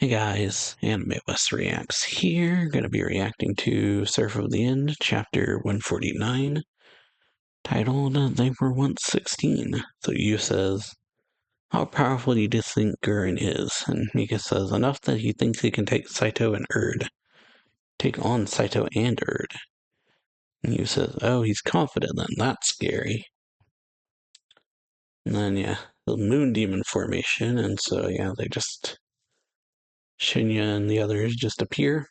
Hey guys, Anime West Reacts here. Gonna be reacting to Seraph of the End, chapter 149, titled They Were Once 16. So Yu says, how powerful do you think Gurren is? And Mika says, enough that he thinks he can take Saito and Erd. Take on Saito and Erd. And Yu says, oh, he's confident then, that's scary. And then, yeah, the Moon Demon formation, and so, yeah, they just... Shinya and the others just appear.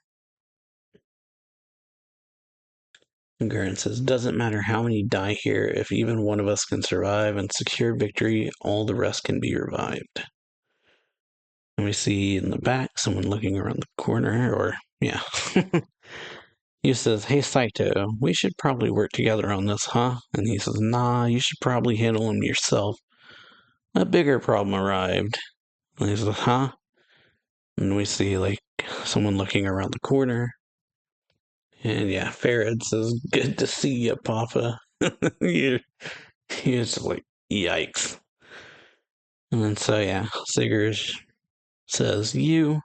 Gurren says, doesn't matter how many die here, if even one of us can survive and secure victory, all the rest can be revived. And we see in the back someone looking around the corner, or, yeah. He says, hey Saito, we should probably work together on this, huh? And he says, nah, you should probably handle him yourself. A bigger problem arrived. And he says, huh? And we see, like, someone looking around the corner. And yeah, Farad says, good to see you, Papa. He's like, yikes. And then so yeah, Sigurd says, you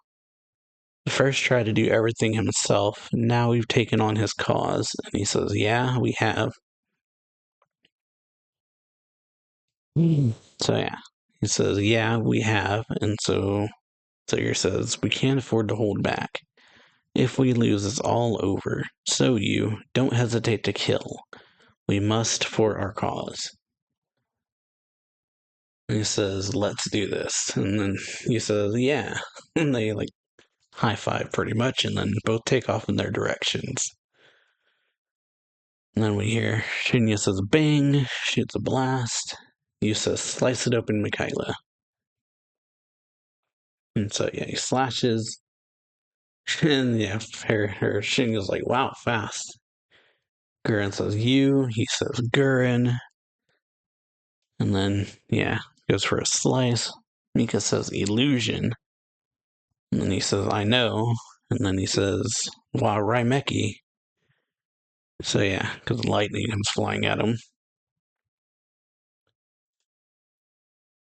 first tried to do everything himself, now we've taken on his cause. And he says, yeah, we have. So yeah, he says, yeah, we have. And so Sigurd says, we can't afford to hold back. If we lose, it's all over. So you, don't hesitate to kill. We must for our cause. And he says, let's do this. And then he says, yeah. And they like high five pretty much, and then both take off in their directions. And then we hear Shinya says bang, shoots a blast. Yu says slice it open, Mikaela. And so yeah, he slashes. And yeah, her Shinya's like, wow, fast. Gurren says you, he says Gurren. And then, yeah, goes for a slice. Mika says illusion. And then he says, I know. And then he says, wow, Raimeki. So yeah, because lightning comes flying at him.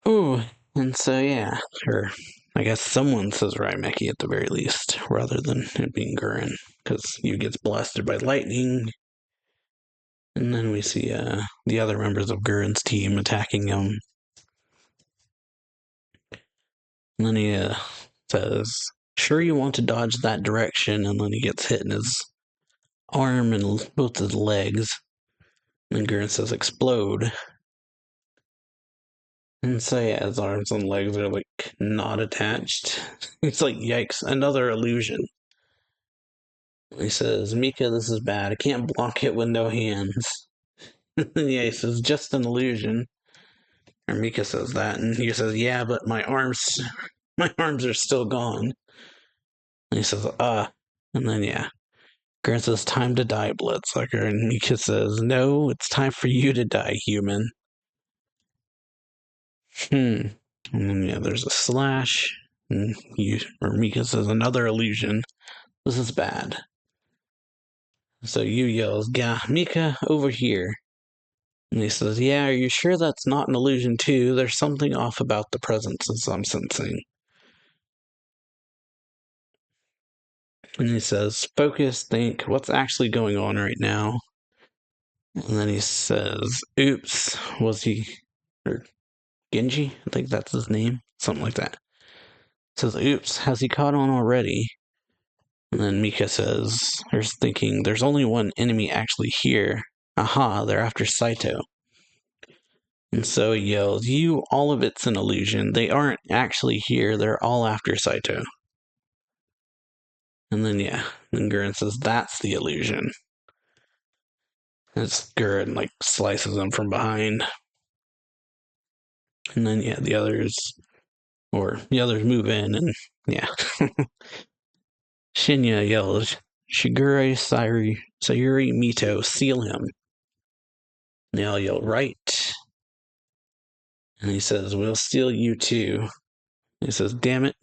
Ooh, and so yeah, or I guess someone says Raimeki at the very least, rather than it being Gurren, because Yu gets blasted by lightning. And then we see the other members of Gurren's team attacking him. And then he says, sure you want to dodge that direction, and then he gets hit in his arm and both his legs. And then Gurren says, explode. And so yeah, his arms and legs are like not attached. It's like, yikes, another illusion. He says, Mika, this is bad. I can't block it with no hands. Yeah, he says, just an illusion. Or Mika says that, and he says, yeah, but my arms are still gone. And he says, and then yeah. Grant says, time to die, bloodsucker. And Mika says, no, it's time for you to die, human. And then yeah, there's a slash. And Mika says, another illusion. This is bad. So Yu yells, Gah, Mika, over here. And he says, yeah, are you sure that's not an illusion too? There's something off about the presences I'm sensing. And he says, focus, think, what's actually going on right now? And then he says, oops, was he, or Genji? I think that's his name. Something like that. He says, oops, has he caught on already? And then Mika says, there's thinking, there's only one enemy actually here. Aha, they're after Saito. And so he yells, you, all of it's an illusion. They aren't actually here. They're all after Saito. And then, yeah, then Gurren says, that's the illusion. As Gurren, like, slices him from behind. And then, yeah, the others move in, and, yeah. Shinya yells, Shigure Sayuri Mito, seal him. And they all yell, right. And he says, we'll steal you too. And he says, damn it.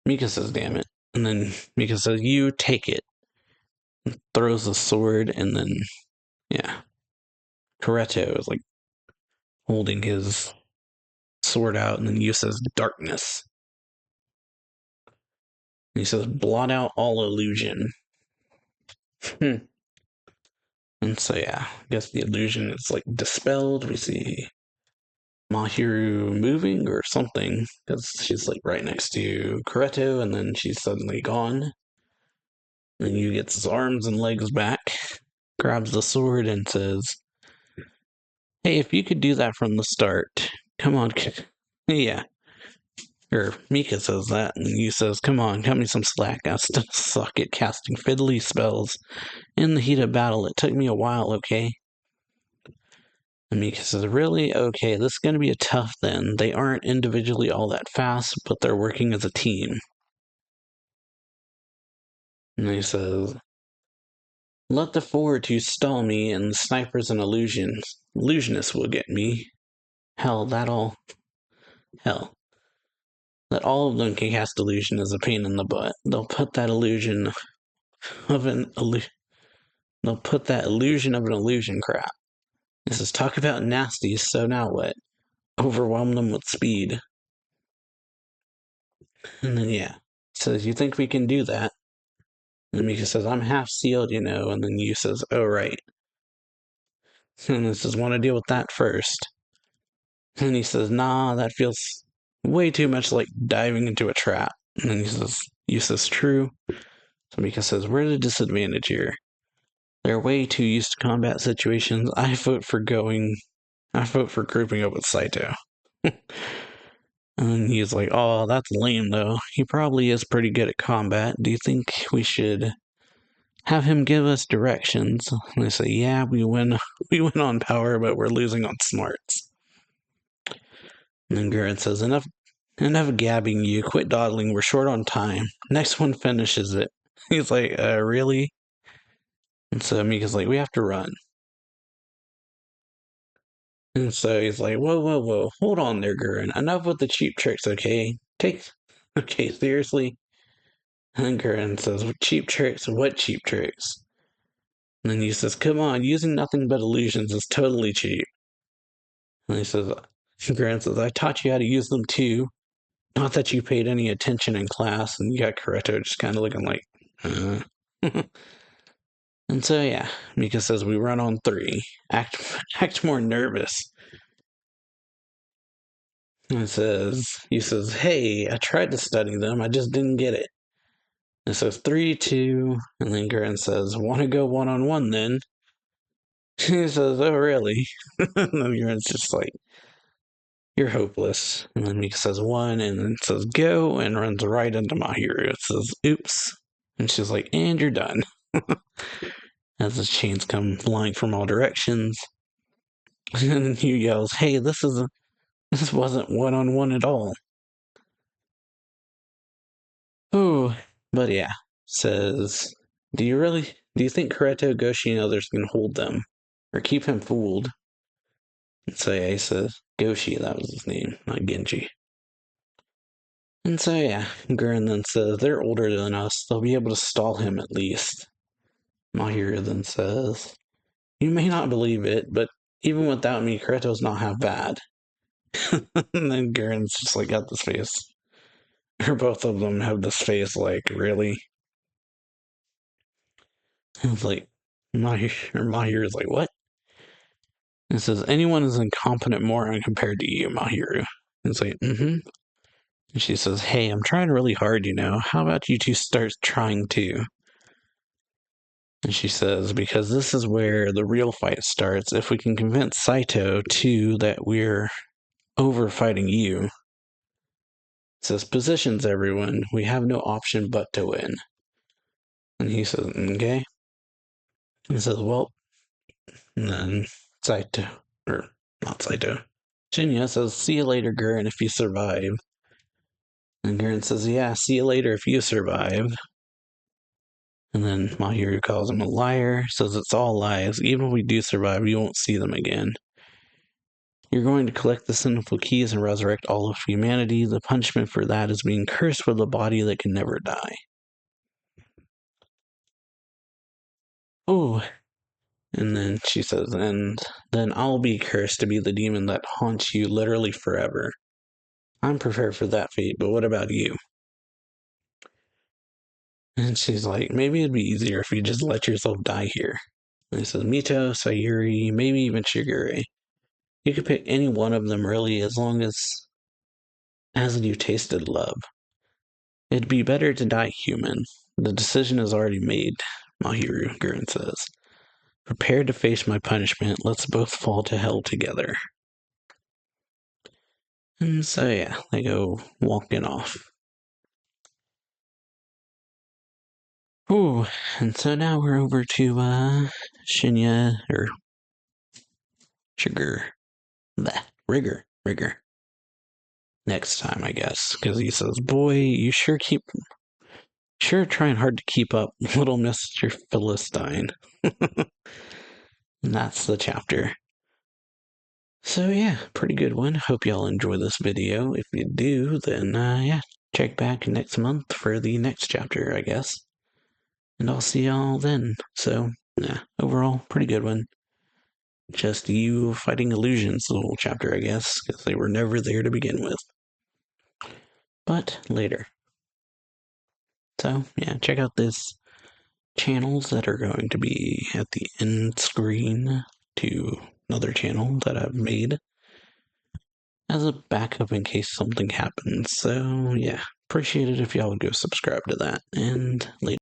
Mika says, damn it. And then Mika says, you take it. And throws the sword, and then, yeah. Koreto is like holding his sword out, and then Yu says, darkness. He says, blot out all illusion. And so, yeah, I guess the illusion is like dispelled. We see Mahiru moving or something because she's like right next to Kureto, and then she's suddenly gone. Then Yu gets his arms and legs back, grabs the sword, and says, "Hey, if you could do that from the start, come on." Yeah. Or Mika says that, and Yu says, "Come on, cut me some slack. I still suck at casting fiddly spells. In the heat of battle, it took me a while, okay?" And Mika says, "Really? Okay, this is going to be a tough then. They aren't individually all that fast, but they're working as a team." And he says, "Let the forward two stall me, and the snipers and illusionists will get me. Hell, hell. That all of them can cast illusion is a pain in the butt. They'll put that illusion of an illusion crap. This is talk about nasties, so now what? Overwhelm them with speed." And then, yeah, says, "You think we can do that?" And Mika says, "I'm half sealed, you know." And then Yu says, "Oh, right." And he says, "Want to deal with that first?" And he says, "Nah, that feels way too much like diving into a trap." And then Yu says, "True." So Mika says, "We're at a disadvantage here. They're way too used to combat situations. I vote for grouping up with Saito." And he's like, "Oh, that's lame, though. He probably is pretty good at combat. Do you think we should have him give us directions?" And they say, "Yeah, we win on power, but we're losing on smarts." And then Gurren says, enough gabbing, you. Quit dawdling. We're short on time. Next one finishes it." He's like, really?" And so Mika's like, "We have to run." And so he's like, "Whoa, whoa, whoa. Hold on there, Gurren. Enough with the cheap tricks, okay? Okay, seriously?" And Gurren says, "Cheap tricks? What cheap tricks?" And then he says, "Come on, using nothing but illusions is totally cheap." And Gurren says, "I taught you how to use them too. Not that you paid any attention in class." And you got Kureto just kind of looking like, And so, yeah, Mika says, "We run on three. Act more nervous." And he says, "Hey, I tried to study them. I just didn't get it." And so 3, 2, and then Gurren says, "Want to go one-on-one then?" He says, "Oh, really?" And then Gurren's just like, "You're hopeless." And then Mika says, "One," and then says, "Go," and runs right into Mahiru. It says, "Oops." And she's like, "And you're done." As the chains come flying from all directions. And then Hugh yells, "Hey, this wasn't one-on-one at all." Oh, but yeah, says, do you think Kureto, Goshi, and others can hold them? Or keep him fooled?" And so yeah, he says, Goshi, that was his name, not Genji. And so yeah, Gurren then says, "They're older than us. They'll be able to stall him at least." Mahiru then says, "You may not believe it, but even without me, Kureto's not half bad." And then Gurren's just like got this face. Or both of them have this face like, really? It's like, Mahiru is like, "What?" It says, "Anyone is incompetent moron compared to you, Mahiru." It's like, mm-hmm. And she says, "Hey, I'm trying really hard, you know. How about you two start trying too?" And she says, "Because this is where the real fight starts. If we can convince Saito, too, that we're over fighting you." It says, "Positions, everyone. We have no option but to win." And he says, "Okay." And he says, "Well," and then Saito, or not Saito, Shinya says, "See you later, Gurren, if you survive." And Gurren says, "Yeah, see you later if you survive." And then Mahiru calls him a liar, says it's all lies. "Even if we do survive, you won't see them again. You're going to collect the sinful keys and resurrect all of humanity. The punishment for that is being cursed with a body that can never die." Oh, and then she says, "And then I'll be cursed to be the demon that haunts you literally forever. I'm prepared for that fate, but what about you?" And she's like, maybe it'd be easier if you just let yourself die here. And he says, Mito, Sayuri, maybe even Shigure. You could pick any one of them, really, as long as you tasted love. It'd be better to die human. The decision is already made, Mahiru, Gurren says. Prepare to face my punishment. Let's both fall to hell together. And so, yeah, they go walking off. Ooh, and so now we're over to, Shinya, or Rigger. Next time, I guess, because he says, boy, you sure trying hard to keep up, little Mr. Philistine. And that's the chapter. So yeah, pretty good one. Hope y'all enjoy this video. If you do, then yeah, check back next month for the next chapter, I guess. And I'll see y'all then. So, yeah, overall, pretty good one. Just you fighting illusions, the whole chapter, I guess, because they were never there to begin with. But later. So, yeah, check out this channels that are going to be at the end screen to another channel that I've made as a backup in case something happens. So, yeah, appreciate it if y'all would go subscribe to that. And later.